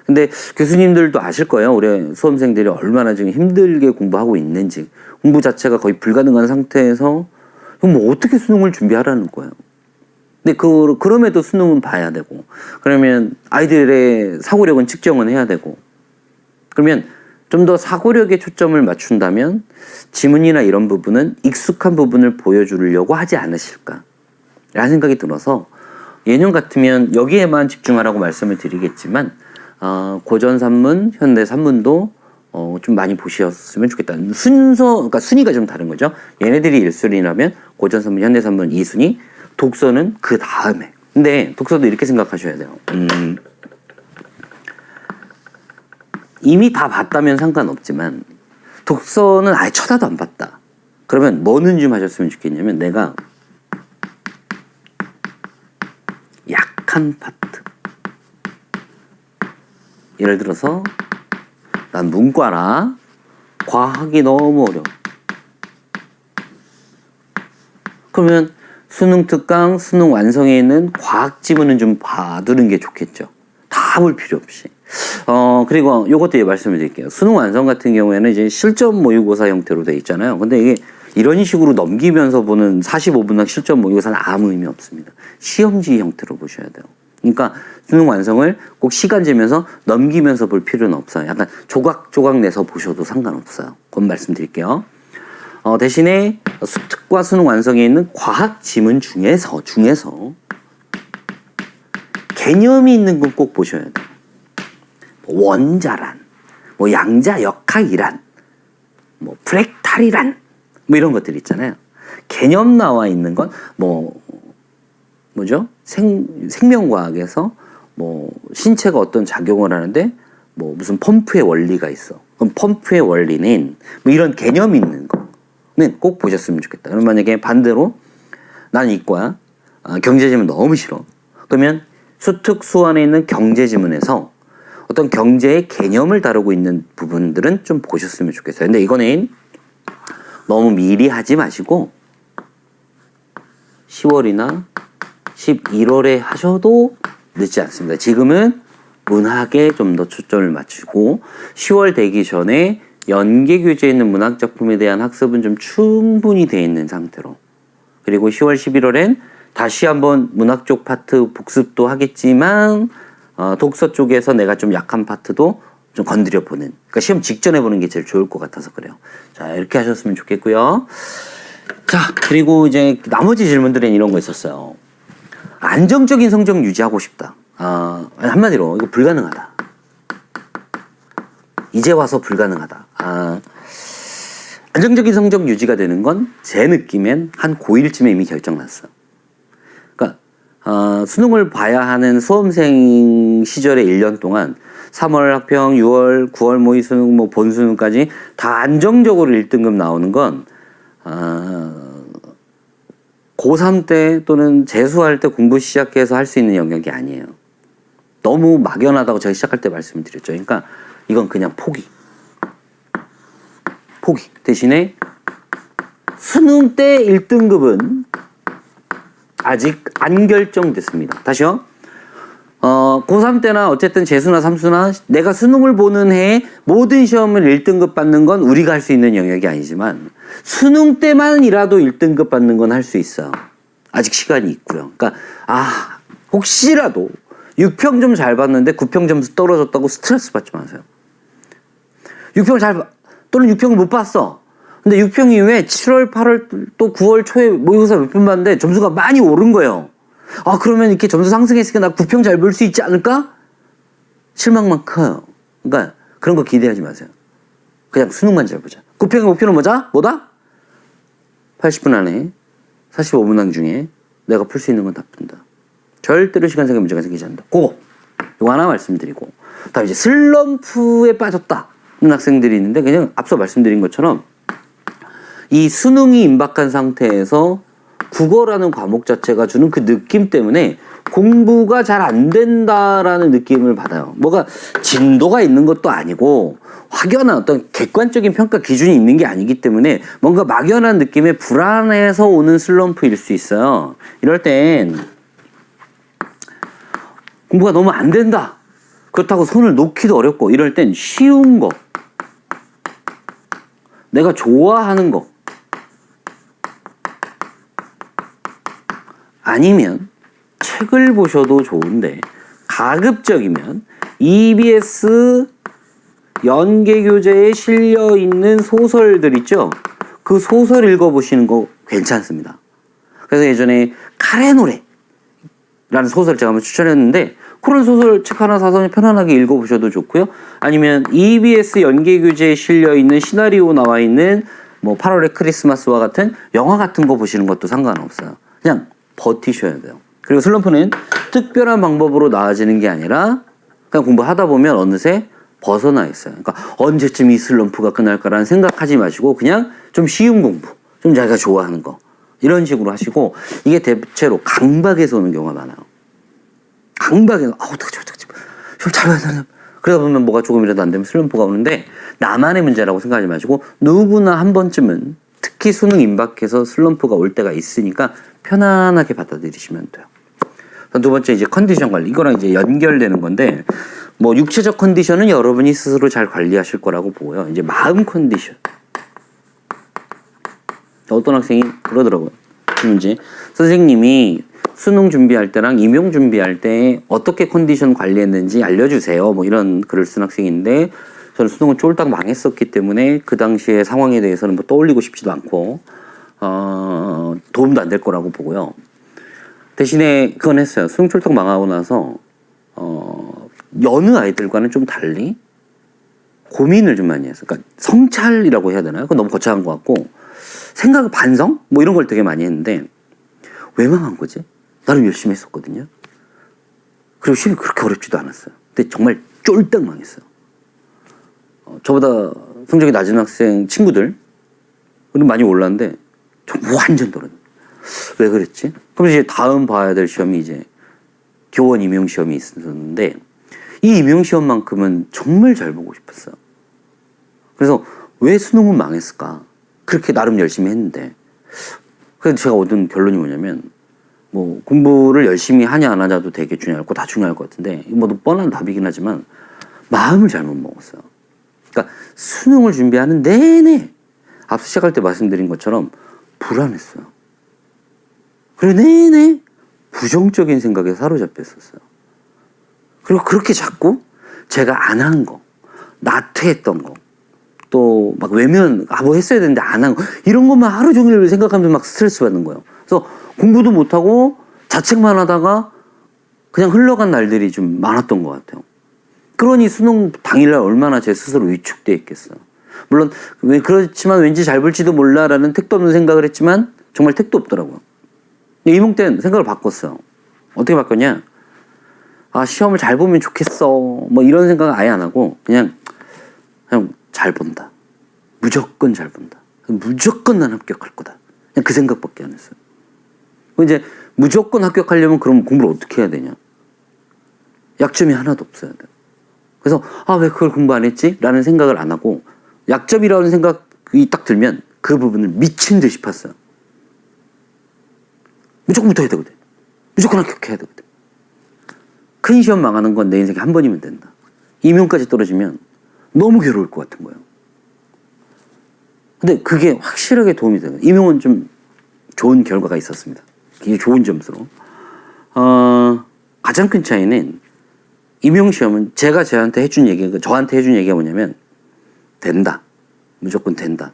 Speaker 1: 근데 교수님들도 아실 거예요. 올해 수험생들이 얼마나 지금 힘들게 공부하고 있는지. 공부 자체가 거의 불가능한 상태에서 뭐 어떻게 수능을 준비하라는 거예요. 근데 그럼에도 수능은 봐야 되고, 그러면 아이들의 사고력은 측정은 해야 되고, 그러면 좀 더 사고력에 초점을 맞춘다면 지문이나 이런 부분은 익숙한 부분을 보여주려고 하지 않으실까 라는 생각이 들어서, 예년 같으면 여기에만 집중하라고 말씀을 드리겠지만 고전 산문, 현대 산문도 좀 많이 보셨으면 좋겠다. 그러니까 순위가 좀 다른 거죠. 얘네들이 1순위라면 고전 산문, 현대 산문 2순위, 독서는 그 다음에. 근데 독서도 이렇게 생각하셔야 돼요. 이미 다 봤다면 상관없지만 독서는 아예 쳐다도 안 봤다. 그러면 뭐는 좀 하셨으면 좋겠냐면, 내가 약한 파트, 예를 들어서 난 문과라 과학이 너무 어려워. 그러면 수능 특강, 수능 완성에 있는 과학 지문은 좀 봐두는 게 좋겠죠. 다 볼 필요 없이. 그리고 요것도 말씀을 드릴게요. 수능 완성 같은 경우에는 이제 실전 모의고사 형태로 돼 있잖아요. 근데 이게 이런 식으로 넘기면서 보는 45분학 실전 모의고사는 아무 의미 없습니다. 시험지 형태로 보셔야 돼요. 그러니까 수능 완성을 꼭 시간 재면서 넘기면서 볼 필요는 없어요. 약간 조각조각 내서 보셔도 상관없어요. 그건 말씀드릴게요. 대신에 수특과 수능 완성에 있는 과학 지문 중에서 개념이 있는 건 꼭 보셔야 돼요. 원자란, 뭐 양자 역학이란, 뭐 프랙탈이란, 뭐 이런 것들 있잖아요. 개념 나와 있는 건 뭐죠? 생명과학에서 뭐 신체가 어떤 작용을 하는데 뭐 무슨 펌프의 원리가 있어. 그럼 펌프의 원리는 뭐 이런 개념이 있는 거는 꼭 보셨으면 좋겠다. 그럼 만약에 반대로 나는 이과야. 경제지문 너무 싫어. 그러면 수특수 안에 있는 경제지문에서 어떤 경제의 개념을 다루고 있는 부분들은 좀 보셨으면 좋겠어요. 근데 이거는 너무 미리 하지 마시고 10월이나 11월에 하셔도 늦지 않습니다. 지금은 문학에 좀 더 초점을 맞추고 10월 되기 전에 연계 교재에 있는 문학 작품에 대한 학습은 좀 충분히 되어 있는 상태로, 그리고 10월, 11월엔 다시 한번 문학 쪽 파트 복습도 하겠지만 독서 쪽에서 내가 좀 약한 파트도 좀 건드려 보는, 그러니까 시험 직전에 보는 게 제일 좋을 것 같아서 그래요. 자, 이렇게 하셨으면 좋겠고요. 자, 그리고 이제 나머지 질문들은 이런 거 있었어요. 안정적인 성적 유지하고 싶다. 한마디로 이거 불가능하다. 이제 와서 불가능하다. 안정적인 성적 유지가 되는 건 제 느낌엔 한 고1쯤에 이미 결정났어요. 그러니까 수능을 봐야 하는 수험생 시절의 1년 동안 3월 학평, 6월, 9월 모의 수능, 뭐 본수능까지 다 안정적으로 1등급 나오는 건 고3 때 또는 재수할 때 공부 시작해서 할 수 있는 영역이 아니에요. 너무 막연하다고 제가 시작할 때 말씀드렸죠. 그러니까 이건 그냥 포기. 대신에 수능 때 1등급은 아직 안 결정됐습니다. 다시요. 고3 때나 어쨌든 재수나 삼수나 내가 수능을 보는 해에 모든 시험을 1등급 받는 건 우리가 할 수 있는 영역이 아니지만 수능 때만이라도 1등급 받는 건 할 수 있어요. 아직 시간이 있고요. 그러니까 혹시라도 6평 좀 잘 봤는데 9평 점수 떨어졌다고 스트레스 받지 마세요. 6평 또는 6평을 못 봤어. 근데 6평 이후에 7월, 8월 또 9월 초에 모의고사 몇 편 봤는데 점수가 많이 오른 거예요. 그러면 이렇게 점수 상승했으니까 나 9평 잘 볼 수 있지 않을까? 실망만 커요. 그러니까 그런 거 기대하지 마세요. 그냥 수능만 잘 보자. 9평의 목표는 뭐다? 80분 안에 45문항 중에 내가 풀 수 있는 건 다 푼다. 절대로 시간상의 문제가 생기지 않는다. 이거 하나 말씀드리고, 다음 이제 슬럼프에 빠졌다는 학생들이 있는데, 그냥 앞서 말씀드린 것처럼 이 수능이 임박한 상태에서 국어라는 과목 자체가 주는 그 느낌 때문에 공부가 잘 안 된다라는 느낌을 받아요. 뭐가 진도가 있는 것도 아니고 확연한 어떤 객관적인 평가 기준이 있는 게 아니기 때문에 뭔가 막연한 느낌에 불안해서 오는 슬럼프일 수 있어요. 이럴 땐 공부가 너무 안 된다. 그렇다고 손을 놓기도 어렵고, 이럴 땐 쉬운 거, 내가 좋아하는 거, 아니면 책을 보셔도 좋은데 가급적이면 EBS 연계교재에 실려있는 소설들 있죠? 그 소설 읽어보시는 거 괜찮습니다. 그래서 예전에 칼의 노래라는 소설 제가 한번 추천했는데, 그런 소설책 하나 사서 편안하게 읽어보셔도 좋고요. 아니면 EBS 연계교재에 실려있는 시나리오 나와있는 뭐 8월의 크리스마스와 같은 영화 같은 거 보시는 것도 상관없어요. 그냥 버티셔야 돼요. 그리고 슬럼프는 특별한 방법으로 나아지는 게 아니라 그냥 공부하다 보면 어느새 벗어나 있어요. 그러니까 언제쯤 이 슬럼프가 끝날까라는 생각하지 마시고 그냥 좀 쉬운 공부, 좀 자기가 좋아하는 거, 이런 식으로 하시고, 이게 대체로 강박에서 오는 경우가 많아요. 강박에서 어떡하지 좀 잘 봐야 되나, 그러다 보면 뭐가 조금이라도 안 되면 슬럼프가 오는데, 나만의 문제라고 생각하지 마시고 누구나 한 번쯤은, 특히 수능 임박해서 슬럼프가 올 때가 있으니까 편안하게 받아들이시면 돼요. 두 번째 이제 컨디션 관리, 이거랑 이제 연결되는 건데, 뭐 육체적 컨디션은 여러분이 스스로 잘 관리하실 거라고 보고요. 이제 마음 컨디션, 어떤 학생이 그러더라고요. 이제 선생님이 수능 준비할 때랑 임용 준비할 때 어떻게 컨디션 관리했는지 알려주세요, 뭐 이런 글을 쓴 학생인데, 저는 수능은 쫄딱 망했었기 때문에 그 당시의 상황에 대해서는 뭐 떠올리고 싶지도 않고 도움도 안 될 거라고 보고요. 대신에 그건 했어요. 수능 쫄딱 망하고 나서 여느 아이들과는 좀 달리 고민을 좀 많이 했어요. 그러니까 성찰이라고 해야 되나요? 그건 너무 거창한 것 같고, 생각, 반성? 뭐 이런 걸 되게 많이 했는데, 왜 망한 거지? 나름 열심히 했었거든요. 그리고 시험이 그렇게 어렵지도 않았어요. 근데 정말 쫄딱 망했어요. 저보다 성적이 낮은 학생 친구들 많이 올랐는데 저 완전 떨어져. 왜 그랬지? 그럼 이제 다음 봐야 될 시험이 이제 교원 임용 시험이 있었는데 이 임용 시험만큼은 정말 잘 보고 싶었어요. 그래서 왜 수능은 망했을까? 그렇게 나름 열심히 했는데. 그래서 제가 얻은 결론이 뭐냐면 뭐 공부를 열심히 하냐 안 하냐도 되게 중요하고 다 중요할 것 같은데 뭐 뻔한 답이긴 하지만 마음을 잘못 먹었어요. 그러니까 수능을 준비하는 내내 앞서 시작할 때 말씀드린 것처럼 불안했어요. 그리고 내내 부정적인 생각에 사로잡혀 있었어요. 그리고 그렇게 자꾸 제가 안 한 거, 나태했던 거, 또 막 외면, 뭐 했어야 되는데 안 한 거, 이런 것만 하루 종일 생각하면서 막 스트레스 받는 거예요. 그래서 공부도 못하고 자책만 하다가 그냥 흘러간 날들이 좀 많았던 것 같아요. 그러니 수능 당일날 얼마나 제 스스로 위축돼 있겠어요. 물론 그렇지만 왠지 잘 볼지도 몰라라는 택도 없는 생각을 했지만 정말 택도 없더라고요. 이몽 때는 생각을 바꿨어요. 어떻게 바꿨냐? 아, 시험을 잘 보면 좋겠어. 뭐 이런 생각은 아예 안 하고 그냥 잘 본다. 무조건 잘 본다. 무조건 난 합격할 거다. 그냥 그 생각밖에 안 했어요. 이제 무조건 합격하려면 그럼 공부를 어떻게 해야 되냐? 약점이 하나도 없어야 돼. 그래서 왜 그걸 공부 안 했지? 라는 생각을 안 하고 약점이라는 생각이 딱 들면 그 부분을 미친 듯이 팠어요. 무조건 붙어야 되거든. 무조건 합격해야 되거든. 큰 시험 망하는 건 내 인생에 한 번이면 된다. 임용까지 떨어지면 너무 괴로울 것 같은 거예요. 근데 그게 확실하게 도움이 돼요. 임용은 좀 좋은 결과가 있었습니다. 굉장히 좋은 점수로. 가장 큰 차이는 임용시험은 제가 저한테 해준 얘기가 뭐냐면 된다. 무조건 된다.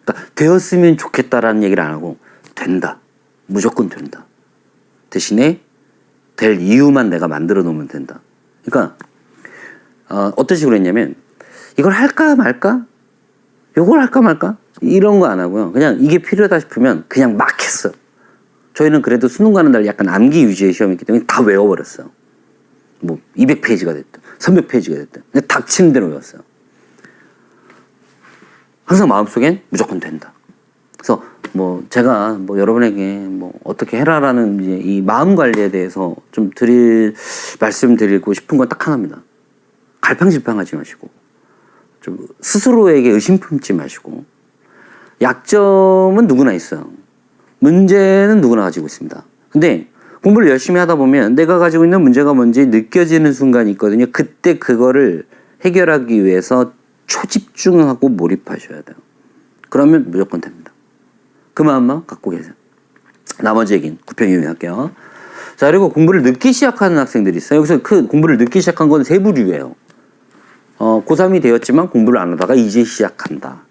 Speaker 1: 그러니까 되었으면 좋겠다라는 얘기를 안 하고 된다. 무조건 된다. 대신에 될 이유만 내가 만들어 놓으면 된다. 그러니까 어떤 식으로 했냐면 이걸 할까 말까? 요걸 할까 말까? 이런 거 안 하고요. 그냥 이게 필요하다 싶으면 그냥 막 했어요. 저희는 그래도 수능 가는 날 약간 암기 위주의 시험이기 때문에 다 외워버렸어요. 뭐 200페이지가 됐든 300페이지가 됐든 그냥 닥치는 대로 외웠어요. 항상 마음속엔 무조건 된다. 그래서 뭐 제가 뭐 여러분에게 뭐 어떻게 해라라는 이제 이 마음 관리에 대해서 좀 말씀드리고 싶은 건 딱 하나입니다. 갈팡질팡하지 마시고 좀 스스로에게 의심 품지 마시고 약점은 누구나 있어요. 문제는 누구나 가지고 있습니다. 근데 공부를 열심히 하다 보면 내가 가지고 있는 문제가 뭔지 느껴지는 순간이 있거든요. 그때 그거를 해결하기 위해서 초집중하고 몰입하셔야 돼요. 그러면 무조건 됩니다. 그 마음만 갖고 계세요. 나머지 얘기는 구평이 할게요. 자, 그리고 공부를 늦게 시작하는 학생들이 있어요. 여기서 그 공부를 늦게 시작한 건 세 부류예요. 고3이 되었지만 공부를 안 하다가 이제 시작한다.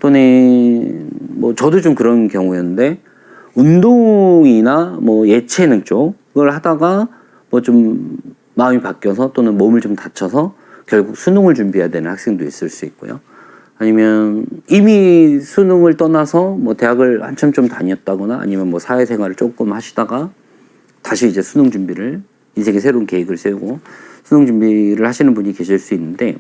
Speaker 1: 또는 뭐 저도 좀 그런 경우였는데 운동이나 뭐 예체능 쪽을 하다가 뭐 좀 마음이 바뀌어서 또는 몸을 좀 다쳐서 결국 수능을 준비해야 되는 학생도 있을 수 있고요. 아니면 이미 수능을 떠나서 뭐 대학을 한참 좀 다녔다거나 아니면 뭐 사회생활을 조금 하시다가 다시 이제 수능 준비를 인생의 새로운 계획을 세우고 수능 준비를 하시는 분이 계실 수 있는데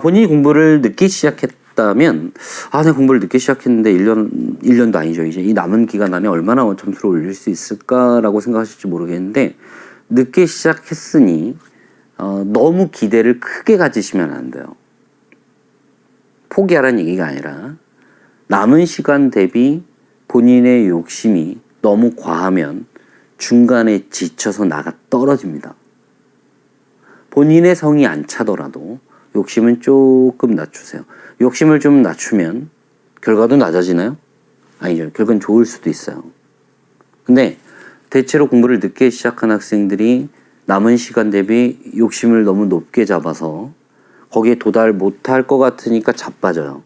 Speaker 1: 본인이 공부를 늦게 시작했다면 내가 공부를 늦게 시작했는데 1년도 아니죠. 이제 이 남은 기간 안에 얼마나 점수를 올릴 수 있을까라고 생각하실지 모르겠는데 늦게 시작했으니 너무 기대를 크게 가지시면 안 돼요. 포기하라는 얘기가 아니라 남은 시간 대비 본인의 욕심이 너무 과하면 중간에 지쳐서 나가 떨어집니다. 본인의 성이 안 차더라도 욕심은 조금 낮추세요. 욕심을 좀 낮추면 결과도 낮아지나요? 아니죠. 결과는 좋을 수도 있어요. 근데 대체로 공부를 늦게 시작한 학생들이 남은 시간 대비 욕심을 너무 높게 잡아서 거기에 도달 못할 것 같으니까 자빠져요.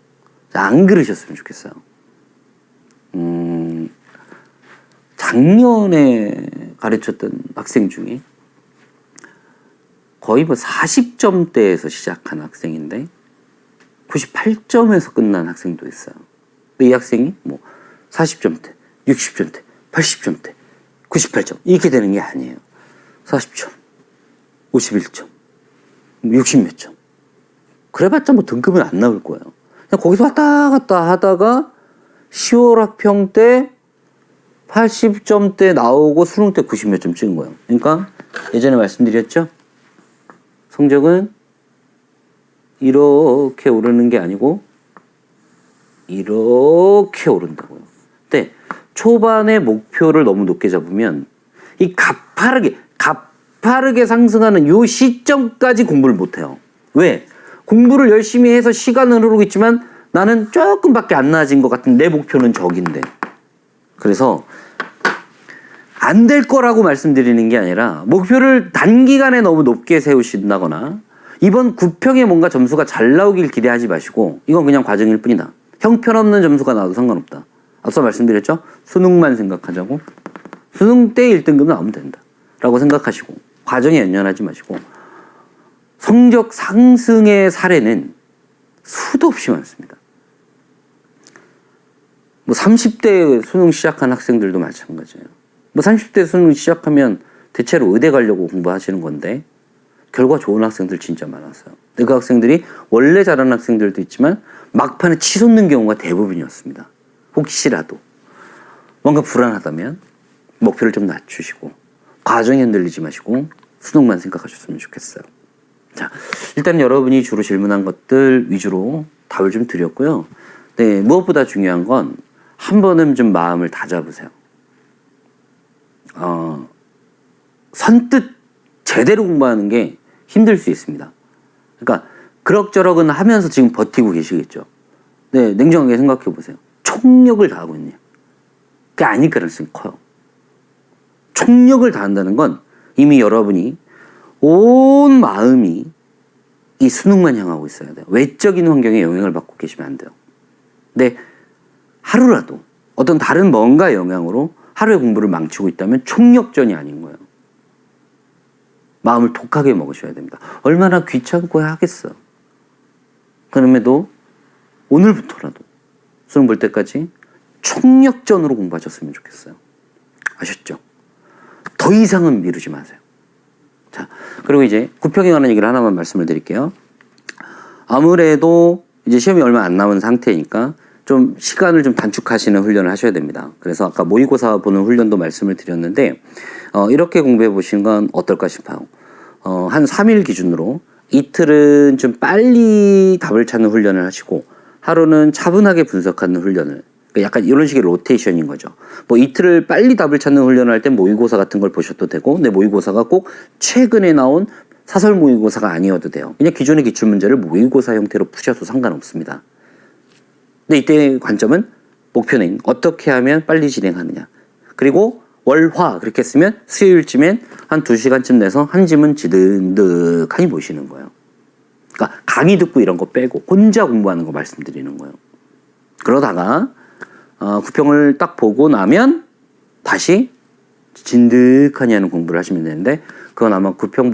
Speaker 1: 안 그러셨으면 좋겠어요. 작년에 가르쳤던 학생 중에 거의 뭐 40점대에서 시작한 학생인데 98점에서 끝난 학생도 있어요. 근데 이 학생이 뭐 40점대, 60점대, 80점대, 98점 이렇게 되는 게 아니에요. 40점, 51점, 60몇 점. 그래봤자 뭐 등급은 안 나올 거예요. 그냥 거기서 왔다 갔다 하다가 10월 학평 때 80점대 나오고 수능 때 90 몇 점 찍은 거예요. 그러니까 예전에 말씀드렸죠? 성적은 이렇게 오르는 게 아니고 이렇게 오른다고요. 근데 초반에 목표를 너무 높게 잡으면 이 가파르게 상승하는 요 시점까지 공부를 못해요. 왜? 공부를 열심히 해서 시간은 흐르고 있지만 나는 조금밖에 안 나아진 것 같은 내 목표는 저긴데. 그래서 안 될 거라고 말씀드리는 게 아니라 목표를 단기간에 너무 높게 세우신다거나 이번 9평에 뭔가 점수가 잘 나오길 기대하지 마시고 이건 그냥 과정일 뿐이다. 형편없는 점수가 나와도 상관없다. 앞서 말씀드렸죠? 수능만 생각하자고. 수능 때 1등급 나오면 된다 라고 생각하시고 과정에 연연하지 마시고 성적 상승의 사례는 수도 없이 많습니다. 뭐 30대 수능 시작한 학생들도 마찬가지예요. 뭐 30대 수능 시작하면 대체로 의대 가려고 공부하시는 건데 결과 좋은 학생들 진짜 많았어요. 근데 그 학생들이 원래 잘하는 학생들도 있지만 막판에 치솟는 경우가 대부분이었습니다. 혹시라도 뭔가 불안하다면 목표를 좀 낮추시고 과정에 흔들리지 마시고 수능만 생각하셨으면 좋겠어요. 자, 일단 여러분이 주로 질문한 것들 위주로 답을 좀 드렸고요. 네, 무엇보다 중요한 건 한 번은 좀 마음을 다잡으세요. 선뜻 제대로 공부하는 게 힘들 수 있습니다. 그러니까 그럭저럭은 하면서 지금 버티고 계시겠죠. 네, 냉정하게 생각해 보세요. 총력을 다하고 있냐? 그게 아닐 가능성이 커요. 총력을 다한다는 건 이미 여러분이 온 마음이 이 수능만 향하고 있어야 돼요. 외적인 환경에 영향을 받고 계시면 안 돼요. 근데 하루라도 어떤 다른 뭔가 영향으로 하루의 공부를 망치고 있다면 총력전이 아닌 거예요. 마음을 독하게 먹으셔야 됩니다. 얼마나 귀찮고 하겠어. 그럼에도 오늘부터라도 수능 볼 때까지 총력전으로 공부하셨으면 좋겠어요. 아셨죠? 더 이상은 미루지 마세요. 자, 그리고 이제 9평에 관한 얘기를 하나만 말씀을 드릴게요. 아무래도 이제 시험이 얼마 안 남은 상태니까 좀 시간을 좀 단축하시는 훈련을 하셔야 됩니다. 그래서 아까 모의고사 보는 훈련도 말씀을 드렸는데 이렇게 공부해 보시는 건 어떨까 싶어요. 한 3일 기준으로 이틀은 좀 빨리 답을 찾는 훈련을 하시고 하루는 차분하게 분석하는 훈련을, 그러니까 약간 이런 식의 로테이션인 거죠. 뭐 이틀을 빨리 답을 찾는 훈련을 할 땐 모의고사 같은 걸 보셔도 되고, 근데 모의고사가 꼭 최근에 나온 사설 모의고사가 아니어도 돼요. 그냥 기존의 기출문제를 모의고사 형태로 푸셔도 상관없습니다. 근데 이때 관점은 목표는 어떻게 하면 빨리 진행하느냐. 그리고 월화 그렇게 쓰면 수요일쯤엔 한 2시간쯤 내서 한 짐은 지득득하니 보시는 거예요. 그러니까 강의 듣고 이런 거 빼고 혼자 공부하는 거 말씀드리는 거예요. 그러다가 9평을 딱 보고 나면 다시 진득하니 하는 공부를 하시면 되는데 그건 아마 9평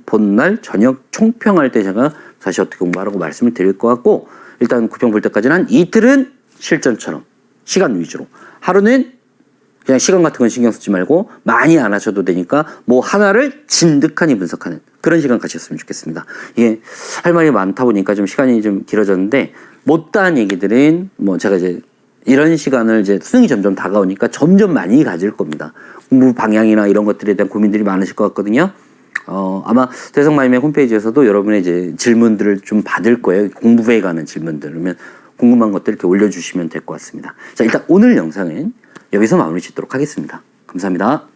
Speaker 1: 본 날 저녁 총평할 때 제가 다시 어떻게 공부하라고 말씀을 드릴 것 같고, 일단 9평 볼 때까지는 한 이틀은 실전처럼 시간 위주로, 하루는 그냥 시간 같은 건 신경 쓰지 말고 많이 안 하셔도 되니까 뭐 하나를 진득하니 분석하는 그런 시간 가셨으면 좋겠습니다. 이게 할 말이 많다 보니까 좀 시간이 좀 길어졌는데, 못다한 얘기들은 뭐 제가 이제 이런 시간을 이제 수능이 점점 다가오니까 점점 많이 가질 겁니다. 공부 방향이나 이런 것들에 대한 고민들이 많으실 것 같거든요. 아마 대성마임의 홈페이지에서도 여러분의 이제 질문들을 좀 받을 거예요. 공부에 관한 질문들. 그러면 궁금한 것들 이렇게 올려주시면 될 것 같습니다. 자, 일단 오늘 영상은 여기서 마무리 짓도록 하겠습니다. 감사합니다.